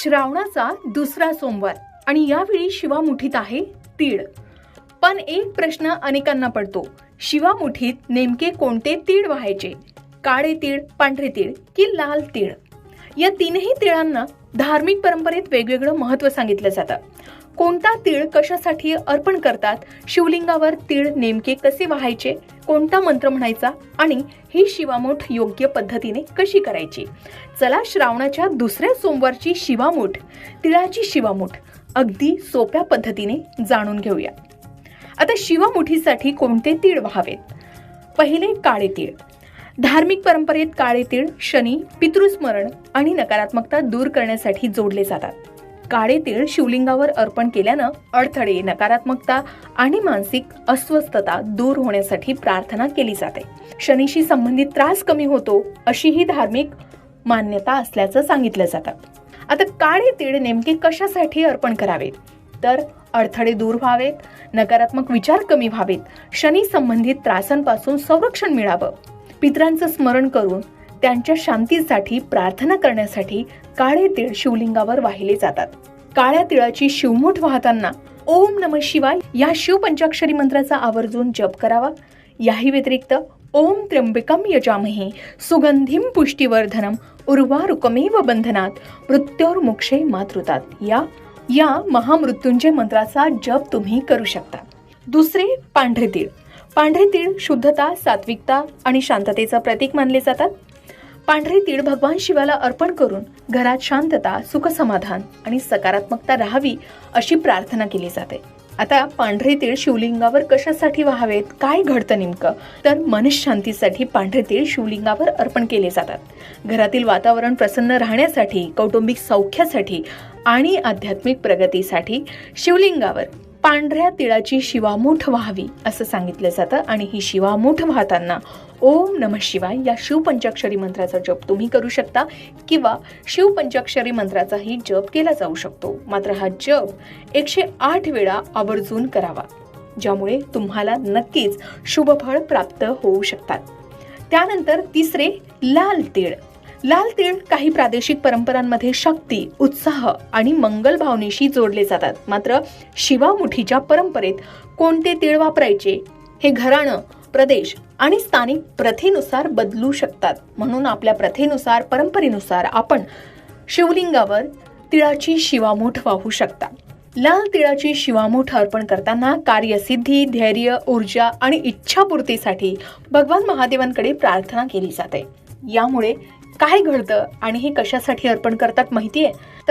श्रावणाचा दुसरा सोमवार आणि यावेळी शिवामुठीत आहे तीळ. पण एक प्रश्न अनेकांना पडतो, शिवामुठीत नेमके कोणते तीळ व्हायचे? काळे तीळ, पांढरे तीळ की लाल तीळ? या तीनही तिळांना धार्मिक परंपरेत वेगवेगळं महत्त्व सांगितलं जातं. कोणता तीळ कशासाठी अर्पण करतात, शिवलिंगावर तीळ नेमके कसे व्हायचे, कोणता मंत्र म्हणायचा आणि ही शिवामूठ योग्य पद्धतीने कशी करायची? चला श्रावणाच्या दुसऱ्या सोमवारची शिवामूठ, तिळाची शिवामूठ अगदी सोप्या पद्धतीने जाणून घेऊया. आता शिवामुठीसाठी कोणते तीळ व्हावेत? पहिले काळे तीळ. धार्मिक परंपरेत काळे तीळ शनी, पितृस्मरण आणि नकारात्मकता दूर करण्यासाठी जोडले जातात. काळे तीळ शिवलिंगावर अर्पण केल्यानं अडथळे, नकारात्मकता आणि मानसिक अस्वस्थता दूर होण्यासाठी प्रार्थना केली जाते. शनीशी संबंधित त्रास कमी होतो अशी ही धार्मिक मान्यता असल्याचं सांगितलं जातं. आता काळे तीळ नेमके कशासाठी अर्पण करावेत? तर अडथळे दूर व्हावेत, नकारात्मक विचार कमी व्हावेत, शनी संबंधित त्रासांपासून संरक्षण मिळावं, पितरांचं स्मरण करून त्यांच्या शांतीसाठी प्रार्थना करण्यासाठी काळे तीळ शिवलिंगावर वाहिले जातात. काळ्या तिळाची शिवमूठ वाहताना ओम नमः शिवाय या शिवपंचाक्षरी मंत्राचा आवर्जून जप करावा. याही व्यतिरिक्त ओम त्र्यंबकम यजामहे सुगंधिम पुष्टिवर्धनम उर्वारुकमेव बंधनात मृत्योर्मुक्षे मातृतात या महामृत्युंजय मंत्राचा जप तुम्ही करू शकता. दुसरे पांढरे तीळ. पांढरे तीळ शुद्धता, सात्विकता आणि शांततेचं प्रतीक मानले जातात. पांढरे तीळ भगवान शिवाला अर्पण करून घरात शांतता, सुख समाधान आणि सकारात्मकता राहावी अशी प्रार्थना केली जाते. आता पांढरे तीळ शिवलिंगावर कशासाठी व्हावेत, काय घडतं नेमकं? तर मनशांतीसाठी पांढरे तीळ शिवलिंगावर अर्पण केले जातात. घरातील वातावरण प्रसन्न राहण्यासाठी, कौटुंबिक सौख्यासाठी आणि आध्यात्मिक प्रगतीसाठी शिवलिंगावर पांढऱ्या तिळाची शिवामूठ व्हावी असं सांगितलं जातं. आणि ही शिवामूठ वाहताना ओम नमः शिवाय या शिवपंचाक्षरी मंत्राचा जप तुम्ही करू शकता किंवा शिवपंचाक्षरी मंत्राचाही जप केला जाऊ शकतो. मात्र हा जप 108 वेळा आवर्जून करावा, ज्यामुळे तुम्हाला नक्कीच शुभफळ प्राप्त होऊ शकतात. त्यानंतर तिसरे लाल तीळ. लाल तीळ काही प्रादेशिक परंपरांमध्ये शक्ती, उत्साह आणि मंगल भावनेशी जोडले जातात. मात्र शिवामुठीच्या परंपरेत कोणते तीळ वापरायचे हे घराणं, प्रदेश आणि स्थानिक प्रथेनुसार बदलू शकतात. म्हणून आपल्या प्रथेनुसार, परंपरेनुसार आपण शिवलिंगावर तिळाची शिवामूठ वाहू शकता. लाल तिळाची शिवामूठ अर्पण करताना कार्यसिद्धी, धैर्य, ऊर्जा आणि इच्छापूर्तीसाठी भगवान महादेवांकडे प्रार्थना केली जाते. यामुळे काय घडतं आणि हे कशासाठी अर्पण करतात माहितीये? तर